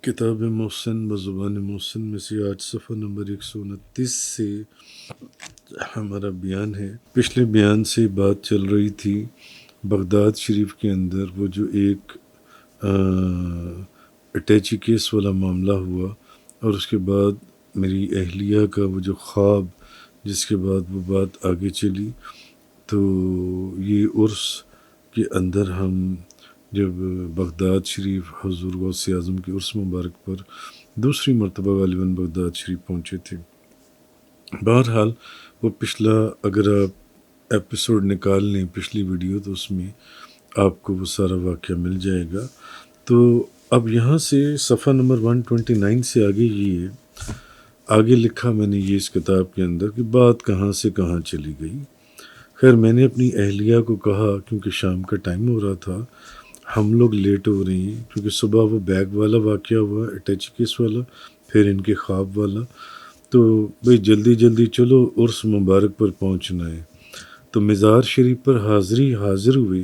کتاب محسن بزبان محسن میں سے آج صفحہ نمبر 129 سے ہمارا بیان ہے۔ پچھلے بیان سے بات چل رہی تھی بغداد شریف کے اندر وہ جو ایک اٹیچی کیس والا معاملہ ہوا، اور اس کے بعد میری اہلیہ کا وہ جو خواب، جس کے بعد وہ بات آگے چلی۔ تو یہ عرس کے اندر ہم جب بغداد شریف حضور غوث اعظم کے عرس مبارک پر دوسری مرتبہ غالباً بغداد شریف پہنچے تھے۔ بہرحال وہ پچھلا اگر آپ ایپیسوڈ نکال لیں پچھلی ویڈیو، تو اس میں آپ کو وہ سارا واقعہ مل جائے گا۔ تو اب یہاں سے صفحہ نمبر 129 سے آگے یہ آگے لکھا میں نے یہ اس کتاب کے اندر کہ بات کہاں سے کہاں چلی گئی۔ خیر میں نے اپنی اہلیہ کو کہا، کیونکہ شام کا ٹائم ہو رہا تھا، ہم لوگ لیٹ ہو رہے ہیں، کیونکہ صبح وہ بیگ والا واقعہ ہوا، اٹیچی کیس والا، پھر ان کے خواب والا، تو بھئی جلدی جلدی چلو عرس مبارک پر پہنچنا ہے۔ تو مزار شریف پر حاضر ہوئے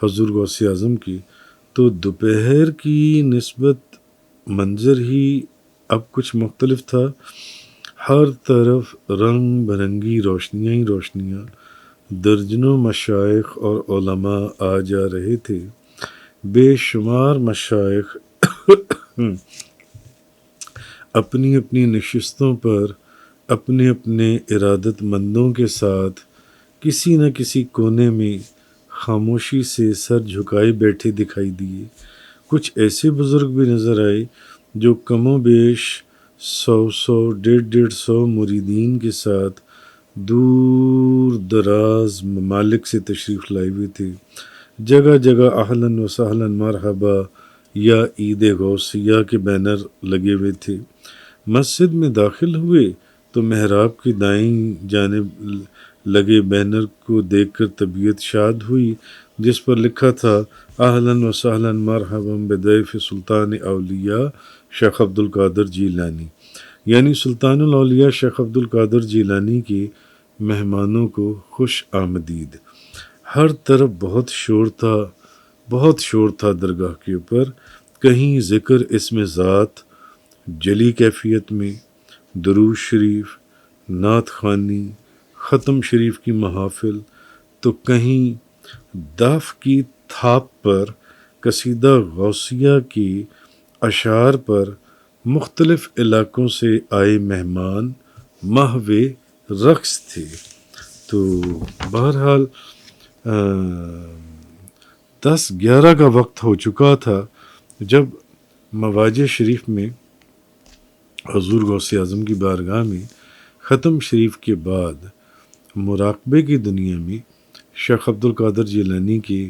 حضور غوث اعظم کی، تو دوپہر کی نسبت منظر ہی اب کچھ مختلف تھا۔ ہر طرف رنگ برنگی روشنیاں ہی روشنیاں، درجنوں مشائخ اور علماء آ جا رہے تھے۔ بے شمار مشائخ اپنی اپنی نشستوں پر اپنے اپنے ارادت مندوں کے ساتھ کسی نہ کسی کونے میں خاموشی سے سر جھکائے بیٹھے دکھائی دیے۔ کچھ ایسے بزرگ بھی نظر آئے جو کم و بیش 100 150 مریدین کے ساتھ دور دراز ممالک سے تشریف لائے ہوئے تھے۔ جگہ جگہ اہلاً و سہلاً مرحبا یا عید غوثیہ کے بینر لگے ہوئے تھے۔ مسجد میں داخل ہوئے تو محراب کی دائیں جانب لگے بینر کو دیکھ کر طبیعت شاد ہوئی، جس پر لکھا تھا اہلاً و سہلاً مرحبا بضیف سلطان اولیاء شیخ عبد القادر جیلانی، یعنی سلطان الاولیاء شیخ عبد القادر جیلانی کے مہمانوں کو خوش آمدید۔ ہر طرف بہت شور تھا درگاہ کے اوپر، کہیں ذکر اسم ذات جلی کیفیت میں، درود شریف، نعت خوانی، ختم شریف کی محافل، تو کہیں دف کی تھاپ پر قصیدہ غوثیہ کی اشعار پر مختلف علاقوں سے آئے مہمان محو رقص تھے۔ تو بہرحال 10-11 کا وقت ہو چکا تھا جب مواجہ شریف میں حضور غوث اعظم کی بارگاہ میں ختم شریف کے بعد مراقبے کی دنیا میں شیخ عبد القادر جیلانی کے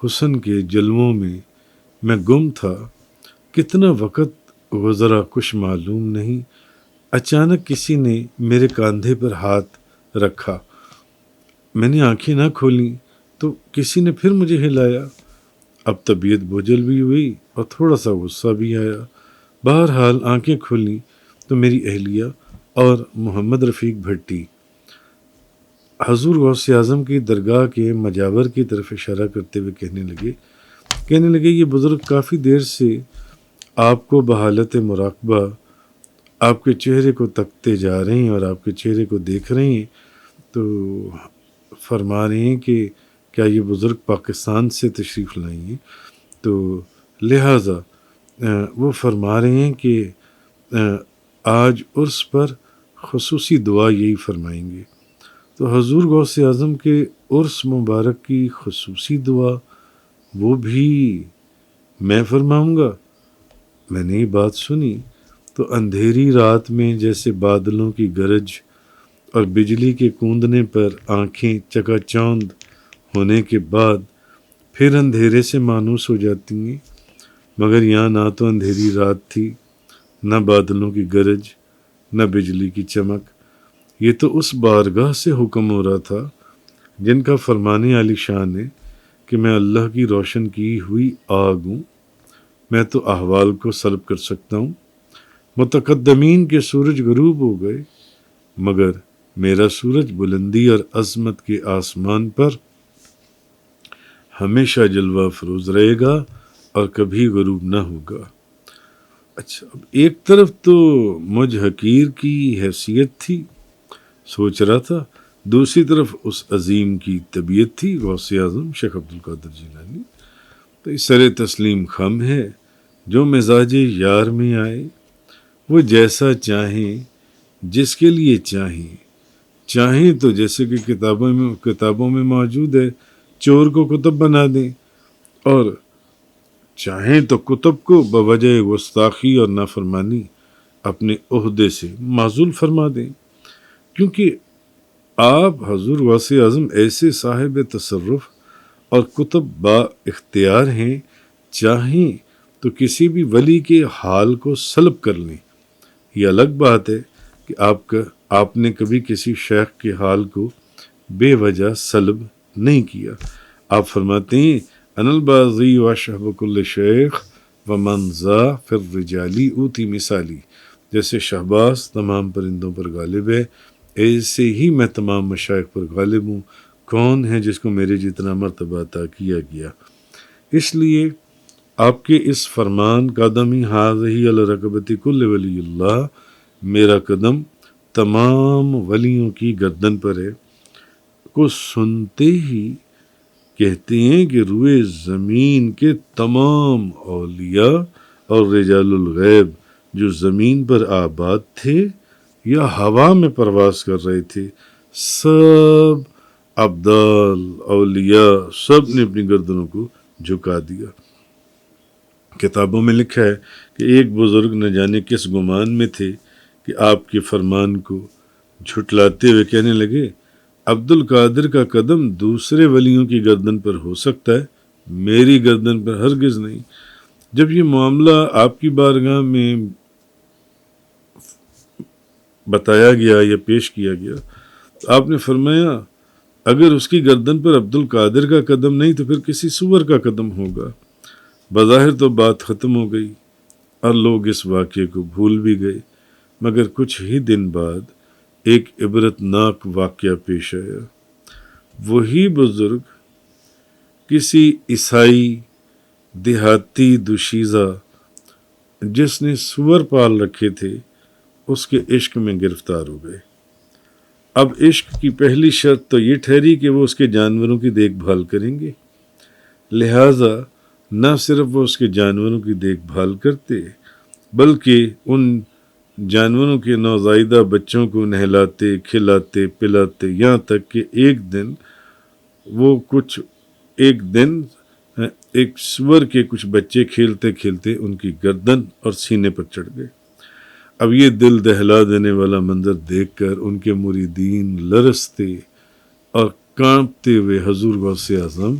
حسن کے جلووں میں گم تھا۔ کتنا وقت گزرا کچھ معلوم نہیں، اچانک کسی نے میرے کاندھے پر ہاتھ رکھا۔ میں نے آنکھیں نہ کھولیں تو کسی نے پھر مجھے ہلایا۔ اب طبیعت بوجھل بھی ہوئی اور تھوڑا سا غصہ بھی آیا۔ بہرحال آنکھیں کھولیں تو میری اہلیہ اور محمد رفیق بھٹی حضور غوث اعظم کی درگاہ کے مجاور کی طرف اشارہ کرتے ہوئے کہنے لگے یہ بزرگ کافی دیر سے آپ کو بحالت مراقبہ آپ کے چہرے کو تکتے جا رہے ہیں اور آپ کے چہرے کو دیکھ رہے ہیں۔ تو فرما رہے ہیں کہ کیا یہ بزرگ پاکستان سے تشریف لائیں ہیں؟ تو لہٰذا وہ فرما رہے ہیں کہ آج عرس پر خصوصی دعا یہی فرمائیں گے۔ تو حضور غوث اعظم کے عرس مبارک کی خصوصی دعا وہ بھی میں فرماؤں گا؟ میں نے یہ بات سنی تو اندھیری رات میں جیسے بادلوں کی گرج اور بجلی کے کوندنے پر آنکھیں چکا چوند ہونے کے بعد پھر اندھیرے سے مانوس ہو جاتی ہیں، مگر یہاں نہ تو اندھیری رات تھی، نہ بادلوں کی گرج، نہ بجلی کی چمک۔ یہ تو اس بارگاہ سے حکم ہو رہا تھا جن کا فرمان عالی شان ہے کہ میں اللہ کی روشن کی ہوئی آگ ہوں، میں تو احوال کو سلب کر سکتا ہوں۔ متقدمین کے سورج غروب ہو گئے، مگر میرا سورج بلندی اور عظمت کے آسمان پر ہمیشہ جلوہ افروز رہے گا اور کبھی غروب نہ ہوگا۔ اچھا، اب ایک طرف تو مجھ حقیر کی حیثیت تھی، سوچ رہا تھا، دوسری طرف اس عظیم کی طبیعت تھی، غوث اعظم شیخ عبد القادر جیلانی۔ تو اس سر تسلیم خم ہے، جو مزاج یار میں آئے، وہ جیسا چاہیں، جس کے لیے چاہیں تو جیسے کہ کتابوں میں موجود ہے، چور کو کتب بنا دیں، اور چاہیں تو کتب کو بوجہ گستاخی اور نافرمانی اپنے عہدے سے معزول فرما دیں، کیونکہ آپ حضور غوث اعظم ایسے صاحب تصرف اور کتب با اختیار ہیں، چاہیں تو کسی بھی ولی کے حال کو سلب کر لیں۔ یہ الگ بات ہے کہ آپ نے کبھی کسی شیخ کے حال کو بے وجہ سلب نہیں کیا۔ آپ فرماتے ہیں ان البازی و شہب کل شیخ و منزا فر رجالی اوتی مثالی، جیسے شہباز تمام پرندوں پر غالب ہے، ایسے ہی میں تمام مشائخ پر غالب ہوں، کون ہے جس کو میرے جتنا مرتبہ عطا کیا گیا۔ اس لیے آپ کے اس فرمان قدمی حاضی الرقبتی کل ولی اللہ، میرا قدم تمام ولیوں کی گردن پر ہے، کو سنتے ہی کہتے ہیں کہ روئے زمین کے تمام اولیاء اور رجال الغیب جو زمین پر آباد تھے یا ہوا میں پرواز کر رہے تھے، سب ابدال اولیاء سب نے اپنی گردنوں کو جھکا دیا۔ کتابوں میں لکھا ہے کہ ایک بزرگ نہ جانے کس گمان میں تھے کہ آپ کے فرمان کو جھٹلاتے ہوئے کہنے لگے، عبد القادر کا قدم دوسرے ولیوں کی گردن پر ہو سکتا ہے، میری گردن پر ہرگز نہیں۔ جب یہ معاملہ آپ کی بارگاہ میں بتایا گیا یا پیش کیا گیا تو آپ نے فرمایا، اگر اس کی گردن پر عبد القادر کا قدم نہیں تو پھر کسی سور کا قدم ہوگا۔ بظاہر تو بات ختم ہو گئی اور لوگ اس واقعے کو بھول بھی گئے، مگر کچھ ہی دن بعد ایک عبرت ناک واقعہ پیش آیا۔ وہی بزرگ کسی عیسائی دیہاتی دوشیزہ جس نے سور پال رکھے تھے، اس کے عشق میں گرفتار ہو گئے۔ اب عشق کی پہلی شرط تو یہ ٹھہری کہ وہ اس کے جانوروں کی دیکھ بھال کریں گے، لہٰذا نہ صرف وہ اس کے جانوروں کی دیکھ بھال کرتے بلکہ ان جانوروں کے نوزائیدہ بچوں کو نہلاتے، کھلاتے، پلاتے، یہاں تک کہ ایک سور کے کچھ بچے کھیلتے کھیلتے ان کی گردن اور سینے پر چڑھ گئے۔ اب یہ دل دہلا دینے والا منظر دیکھ کر ان کے مریدین لرزتے اور کانپتے ہوئے حضور غوث اعظم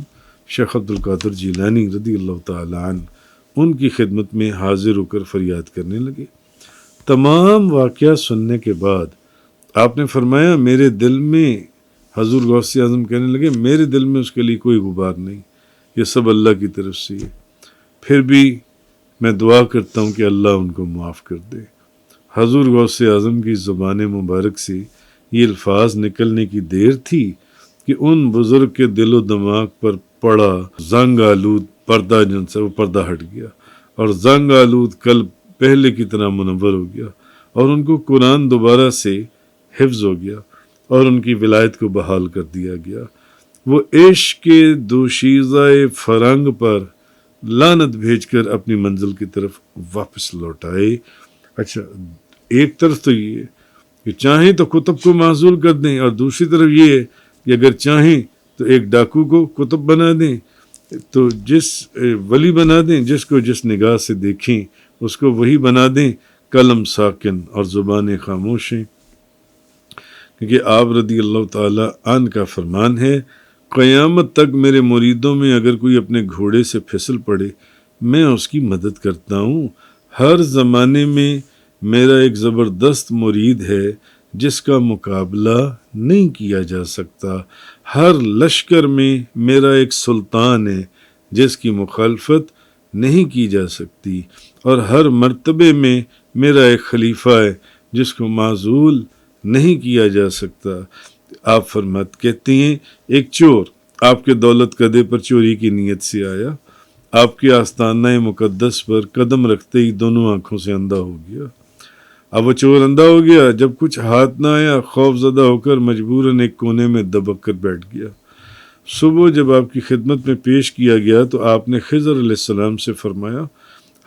شیخ عبد القادر جیلانی رضی اللہ تعالیٰ عنہ ان کی خدمت میں حاضر ہو کر فریاد کرنے لگے۔ تمام واقعہ سننے کے بعد آپ نے فرمایا، میرے دل میں، حضور غوث اعظم کہنے لگے، میرے دل میں اس کے لیے کوئی غبار نہیں، یہ سب اللہ کی طرف سے ہے، پھر بھی میں دعا کرتا ہوں کہ اللہ ان کو معاف کر دے۔ حضور غوث اعظم کی زبان مبارک سے یہ الفاظ نکلنے کی دیر تھی کہ ان بزرگ کے دل و دماغ پر پڑا زنگ آلود پردہ، جن سے وہ پردہ ہٹ گیا اور زنگ آلود قلب پہلے کی طرح منور ہو گیا، اور ان کو قرآن دوبارہ سے حفظ ہو گیا اور ان کی ولایت کو بحال کر دیا گیا۔ وہ عشق کے دوشیزہ فرنگ پر لعنت بھیج کر اپنی منزل کی طرف واپس لوٹ آئے۔ اچھا، ایک طرف تو یہ کہ چاہیں تو کتب کو معزول کر دیں، اور دوسری طرف یہ ہے کہ اگر چاہیں تو ایک ڈاکو کو کتب بنا دیں، تو جس ولی بنا دیں، جس کو جس نگاہ سے دیکھیں اس کو وہی بنا دیں، قلم ساکن اور زبان خاموش ہیں۔ کیونکہ آپ رضی اللہ تعالی عنہ کا فرمان ہے، قیامت تک میرے مریدوں میں اگر کوئی اپنے گھوڑے سے پھسل پڑے میں اس کی مدد کرتا ہوں۔ ہر زمانے میں میرا ایک زبردست مرید ہے جس کا مقابلہ نہیں کیا جا سکتا۔ ہر لشکر میں میرا ایک سلطان ہے جس کی مخالفت نہیں کی جا سکتی، اور ہر مرتبے میں میرا ایک خلیفہ ہے جس کو معزول نہیں کیا جا سکتا۔ آپ کہتے ہیں ایک چور آپ کے دولت قدے پر چوری کی نیت سے آیا، آپ کے آستانہ مقدس پر قدم رکھتے ہی دونوں آنکھوں سے اندھا ہو گیا۔ اب وہ چور اندھا ہو گیا، جب کچھ ہاتھ نہ آیا خوف زدہ ہو کر مجبوراً ایک کونے میں دبک کر بیٹھ گیا۔ صبح جب آپ کی خدمت میں پیش کیا گیا تو آپ نے خضر علیہ السلام سے فرمایا،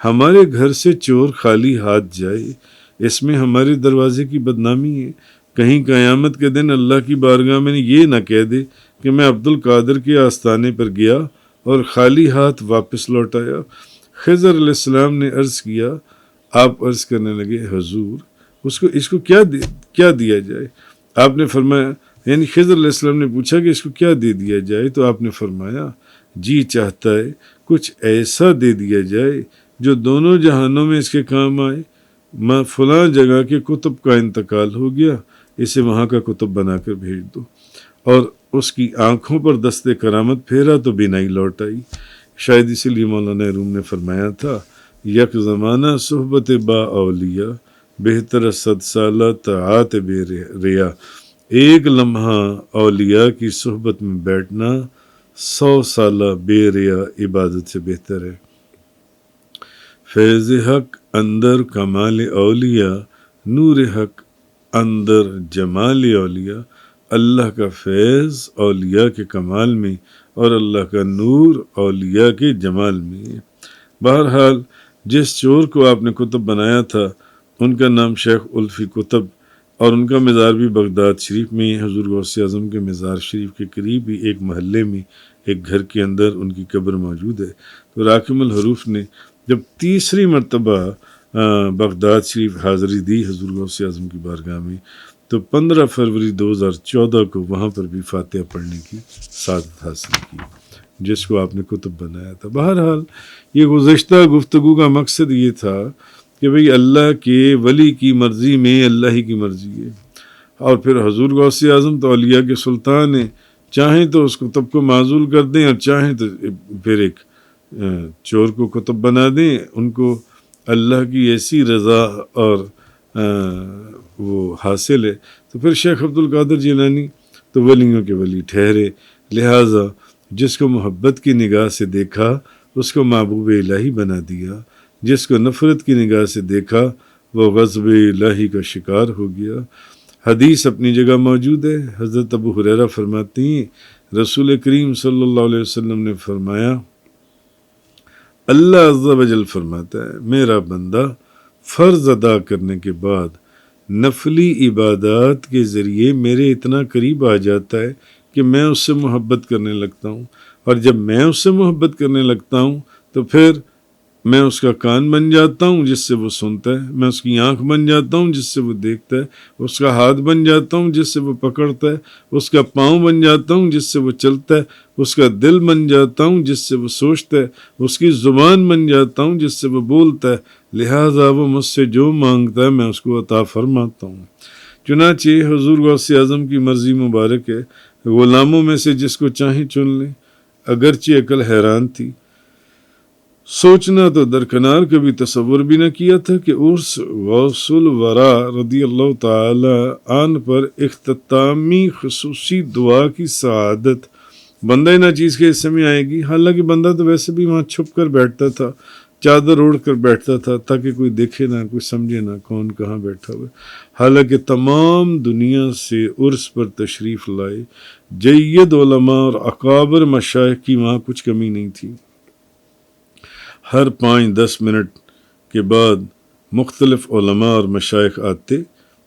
ہمارے گھر سے چور خالی ہاتھ جائے، اس میں ہمارے دروازے کی بدنامی ہے، کہیں قیامت کے دن اللہ کی بارگاہ میں یہ نہ کہہ دے کہ میں عبد القادر کے آستانے پر گیا اور خالی ہاتھ واپس لوٹ آیا۔ خضر علیہ السلام نے عرض کیا، آپ عرض کرنے لگے، حضور اس کو کیا دیا جائے؟ آپ نے فرمایا، یعنی خضر علیہ السلام نے پوچھا کہ اس کو کیا دے دیا جائے؟ تو آپ نے فرمایا، جی چاہتا ہے کچھ ایسا دے دیا جائے جو دونوں جہانوں میں اس کے کام آئے۔ فلاں جگہ کے کتب کا انتقال ہو گیا، اسے وہاں کا کتب بنا کر بھیج دو۔ اور اس کی آنکھوں پر دست کرامت پھیرا تو بینائی لوٹ آئی۔ شاید اسی لیے مولانا روم نے فرمایا تھا، یک زمانہ صحبت با اولیاء، بہتر 100 سالہ طاعت بے ریا۔ ایک لمحہ اولیاء کی صحبت میں بیٹھنا 100 سالہ بے ریا عبادت سے بہتر ہے۔ فیض حق اندر کمال اولیاء، نور حق اندر جمال اولیاء۔ اللہ کا فیض اولیاء کے کمال میں اور اللہ کا نور اولیاء کے جمال میں ہے۔ بہرحال جس چور کو آپ نے کتب بنایا تھا ان کا نام شیخ الفی کتب، اور ان کا مزار بھی بغداد شریف میں ہے۔ حضور غوث اعظم کے مزار شریف کے قریب ہی ایک محلے میں ایک گھر کے اندر ان کی قبر موجود ہے۔ تو راکم الحروف نے جب تیسری مرتبہ بغداد شریف حاضری دی حضور غوث اعظم کی بارگاہ میں، تو 15 فروری 2014 کو وہاں پر بھی فاتحہ پڑھنے کی سعادت حاصل کی، جس کو آپ نے کتب بنایا تھا۔ بہرحال یہ گزشتہ گفتگو کا مقصد یہ تھا کہ بھئی اللہ کے ولی کی مرضی میں اللہ ہی کی مرضی ہے، اور پھر حضور غوث اعظم تو اولیاء کے سلطان ہیں، چاہیں تو اس کتب کو معزول کر دیں اور چاہیں تو پھر ایک چور کو کتب بنا دیں۔ ان کو اللہ کی ایسی رضا اور وہ حاصل ہے، تو پھر شیخ عبد القادر جیلانی تو ولیوں کے ولی ٹھہرے۔ لہٰذا جس کو محبت کی نگاہ سے دیکھا اس کو محبوب الہی بنا دیا، جس کو نفرت کی نگاہ سے دیکھا وہ غضب الہی کا شکار ہو گیا۔ حدیث اپنی جگہ موجود ہے۔ حضرت ابو ہریرہ فرماتے ہیں، رسول کریم صلی اللہ علیہ وسلم نے فرمایا، اللہ عز و جل فرماتا ہے، میرا بندہ فرض ادا کرنے کے بعد نفلی عبادات کے ذریعے میرے اتنا قریب آ جاتا ہے کہ میں اس سے محبت کرنے لگتا ہوں، اور جب میں اس سے محبت کرنے لگتا ہوں تو پھر میں اس کا کان بن جاتا ہوں جس سے وہ سنتا ہے، میں اس کی آنکھ بن جاتا ہوں جس سے وہ دیکھتا ہے، اس کا ہاتھ بن جاتا ہوں جس سے وہ پکڑتا ہے، اس کا پاؤں بن جاتا ہوں جس سے وہ چلتا ہے، اس کا دل بن جاتا ہوں جس سے وہ سوچتا ہے، اس کی زبان بن جاتا ہوں جس سے وہ بولتا ہے، لہٰذا وہ مجھ سے جو مانگتا ہے میں اس کو عطا فرماتا ہوں۔ چنانچہ حضور غوث اعظم کی مرضی مبارک ہے، غلاموں میں سے جس کو چاہیں چن لیں۔ اگرچہ عقل حیران تھی، سوچنا تو درکنار، کبھی تصور بھی نہ کیا تھا کہ عرس غوث الورا رضی اللہ تعالی عنہ پر اختتامی خصوصی دعا کی سعادت بندہ ناچیز کے حصے میں آئے گی۔ حالانکہ بندہ تو ویسے بھی وہاں چھپ کر بیٹھتا تھا، چادر اوڑھ کر بیٹھتا تھا تاکہ کوئی دیکھے نہ، کوئی سمجھے نہ کون کہاں بیٹھا ہوا۔ حالانکہ تمام دنیا سے عرس پر تشریف لائے جید علماء اور اکابر مشائخ کی وہاں کچھ کمی نہیں تھی۔ ہر 5-10 منٹ کے بعد مختلف علماء اور مشائخ آتے،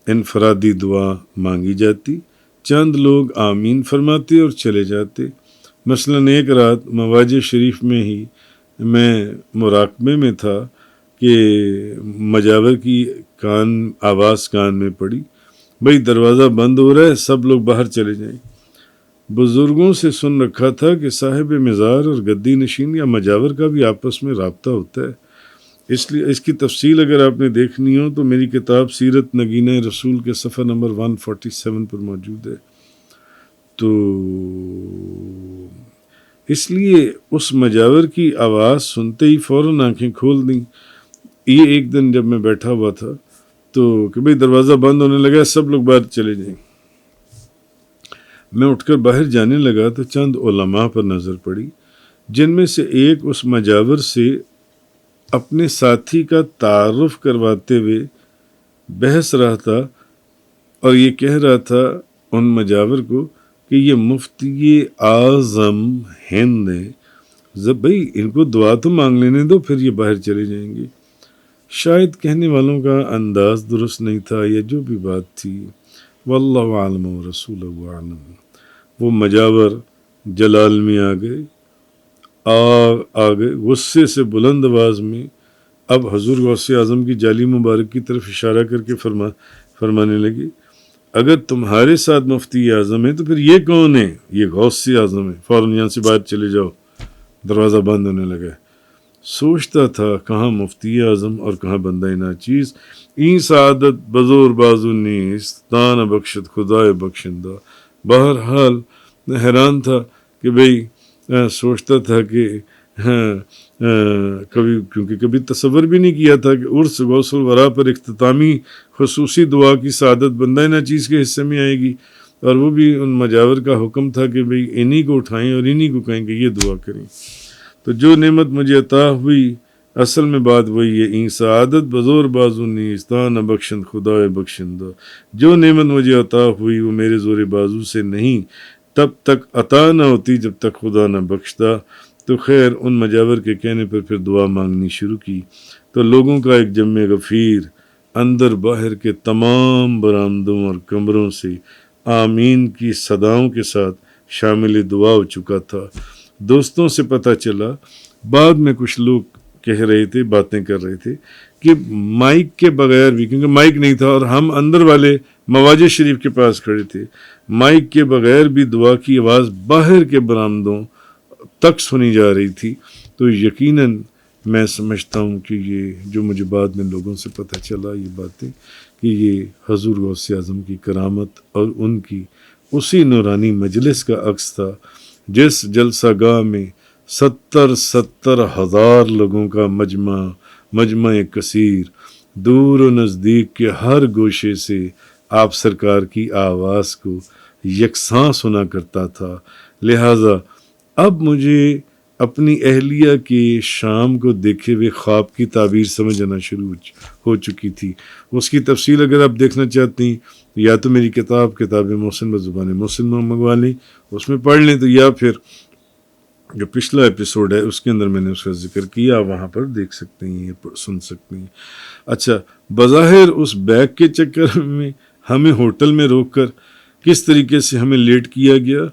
انفرادی دعا مانگی جاتی، چند لوگ آمین فرماتے اور چلے جاتے۔ مثلاً ایک رات مواج شریف میں ہی میں مراقبے میں تھا کہ مجاور کی آواز کان میں پڑی، بھئی دروازہ بند ہو رہا ہے، سب لوگ باہر چلے جائیں۔ بزرگوں سے سن رکھا تھا کہ صاحب مزار اور گدی نشین یا مجاور کا بھی آپس میں رابطہ ہوتا ہے، اس لیے اس کی تفصیل اگر آپ نے دیکھنی ہو تو میری کتاب سیرت نگینہ رسول کے صفحہ نمبر 147 پر موجود ہے۔ تو اس لیے اس مجاور کی آواز سنتے ہی فوراً آنکھیں کھول دیں۔ یہ ایک دن جب میں بیٹھا ہوا تھا تو کہ بھئی دروازہ بند ہونے لگا، سب لوگ باہر چلے جائیں۔ میں اٹھ کر باہر جانے لگا تو چند علماء پر نظر پڑی جن میں سے ایک اس مجاور سے اپنے ساتھی کا تعارف کرواتے ہوئے بحث رہا تھا اور یہ کہہ رہا تھا ان مجاور کو کہ یہ مفتی اعظم ہند ہے، بھائی ان کو دعا تو مانگ لینے دو، پھر یہ باہر چلے جائیں گے۔ شاید کہنے والوں کا انداز درست نہیں تھا یا جو بھی بات تھی، واللہ عالم و رسول عالم۔ وہ مجاور جلال میں آ گئے غصے سے بلند آواز میں، اب حضور غوث اعظم کی جالی مبارک کی طرف اشارہ کر کے فرمانے لگے، اگر تمہارے ساتھ مفتی اعظم ہے تو پھر یہ کون ہے؟ یہ غوث اعظم ہے، فوراً یہاں سے باہر چلے جاؤ۔ دروازہ بند ہونے لگا۔ سوچتا تھا کہاں مفتی اعظم اور کہاں بندہ ناچیز، این سعادت بزور بازو نیست، دان بخشت خدائے بخشندہ۔ بہرحال حیران تھا کہ بھئی سوچتا تھا کہ کیونکہ کبھی تصور بھی نہیں کیا تھا کہ عرس غوث الورا پر اختتامی خصوصی دعا کی سعادت بندہ ناچیز کے حصے میں آئے گی، اور وہ بھی ان مجاور کا حکم تھا کہ بھئی انہی کو اٹھائیں اور انہی کو کہیں کہ یہ دعا کریں۔ تو جو نعمت مجھے عطا ہوئی، اصل میں بات وہی ہے، این سعادت بزور بازو نیست، نہ بخشند خدائے بخشندہ۔ جو نعمت مجھے عطا ہوئی وہ میرے زور بازو سے نہیں، تب تک عطا نہ ہوتی جب تک خدا نہ بخشتا۔ تو خیر ان مجاور کے کہنے پر پھر دعا مانگنی شروع کی، تو لوگوں کا ایک جمع غفیر اندر باہر کے تمام برآمدوں اور کمروں سے آمین کی صداؤں کے ساتھ شامل دعا ہو چکا تھا۔ دوستوں سے پتہ چلا، بعد میں کچھ لوگ کہہ رہے تھے، باتیں کر رہے تھے کہ مائک کے بغیر بھی، کیونکہ مائک نہیں تھا اور ہم اندر والے مواجہ شریف کے پاس کھڑے تھے، مائک کے بغیر بھی دعا کی آواز باہر کے برآمدوں تک سنی جا رہی تھی۔ تو یقیناً میں سمجھتا ہوں کہ یہ جو مجھے بعد میں لوگوں سے پتہ چلا یہ باتیں، کہ یہ حضور غوث اعظم کی کرامت اور ان کی اسی نورانی مجلس کا عکس تھا جس جلسہ گاہ میں 70 ہزار لوگوں کا مجمع کثیر دور و نزدیک کے ہر گوشے سے آپ سرکار کی آواز کو یکساں سنا کرتا تھا۔ لہٰذا اب مجھے اپنی اہلیہ کے شام کو دیکھے ہوئے خواب کی تعبیر سمجھ آنا شروع ہو چکی تھی۔ اس کی تفصیل اگر آپ دیکھنا چاہتی ہیں یا تو میری کتاب محسن بزبان محسن منگوا لیں، اس میں پڑھ لیں، تو یا پھر جو پچھلا ایپیسوڈ ہے اس کے اندر میں نے اس کا ذکر کیا، وہاں پر دیکھ سکتے ہیں، سن سکتے ہیں۔ اچھا، بظاہر اس بیگ کے چکر میں ہمیں ہوٹل میں روک کر کس طریقے سے ہمیں لیٹ کیا گیا،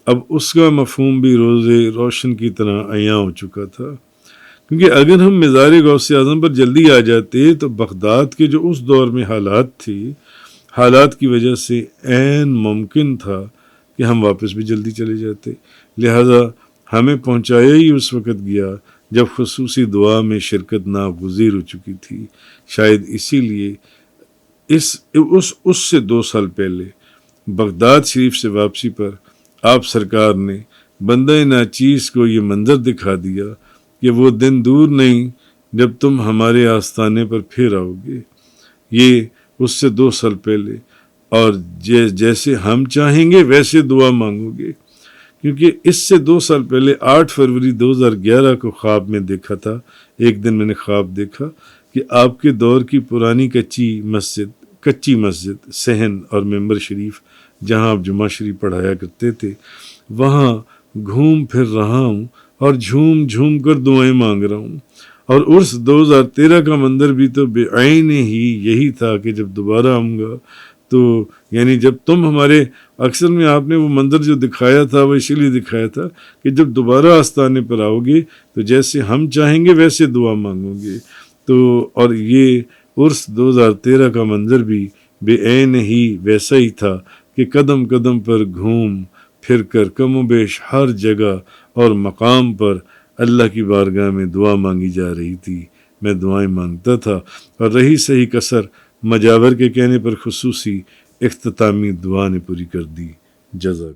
اب اس کا مفہوم بھی روزے روشن کی طرح عیاں ہو چکا تھا، کیونکہ اگر ہم مزار غوث اعظم پر جلدی آ جاتے تو بغداد کے جو اس دور میں حالات تھی، حالات کی وجہ سے عین ممکن تھا کہ ہم واپس بھی جلدی چلے جاتے۔ لہٰذا ہمیں پہنچایا ہی اس وقت گیا جب خصوصی دعا میں شرکت ناگزیر ہو چکی تھی۔ شاید اسی لیے اس سے 2 سال پہلے بغداد شریف سے واپسی پر آپ سرکار نے بندہ ناچیز کو یہ منظر دکھا دیا کہ وہ دن دور نہیں جب تم ہمارے آستانے پر پھر آؤ گے، یہ اس سے 2 سال پہلے، اور جیسے ہم چاہیں گے ویسے دعا مانگو گے، کیونکہ اس سے 2 سال پہلے 8 فروری 2011 کو خواب میں دیکھا تھا۔ ایک دن میں نے خواب دیکھا کہ آپ کے دور کی پرانی کچی مسجد صحن اور ممبر شریف جہاں آپ جمعہ شریف پڑھایا کرتے تھے، وہاں گھوم پھر رہا ہوں اور جھوم کر دعائیں مانگ رہا ہوں، اور عرس 2013 کا منظر بھی تو بے عین ہی یہی تھا کہ جب دوبارہ آؤں گا تو، یعنی جب تم ہمارے، اکثر میں آپ نے وہ منظر جو دکھایا تھا وہ اسی لیے دکھایا تھا کہ جب دوبارہ آستانے پر آؤ گے تو جیسے ہم چاہیں گے ویسے دعا مانگو گے۔ تو اور یہ عرس 2013 کا منظر بھی بے عین ہی ویسا ہی تھا کہ قدم قدم پر گھوم پھر کر کم و بیش ہر جگہ اور مقام پر اللہ کی بارگاہ میں دعا مانگی جا رہی تھی۔ میں دعائیں مانگتا تھا اور رہی صحیح کسر مجاور کے کہنے پر خصوصی اختتامی دعا نے پوری کر دی۔ جزاک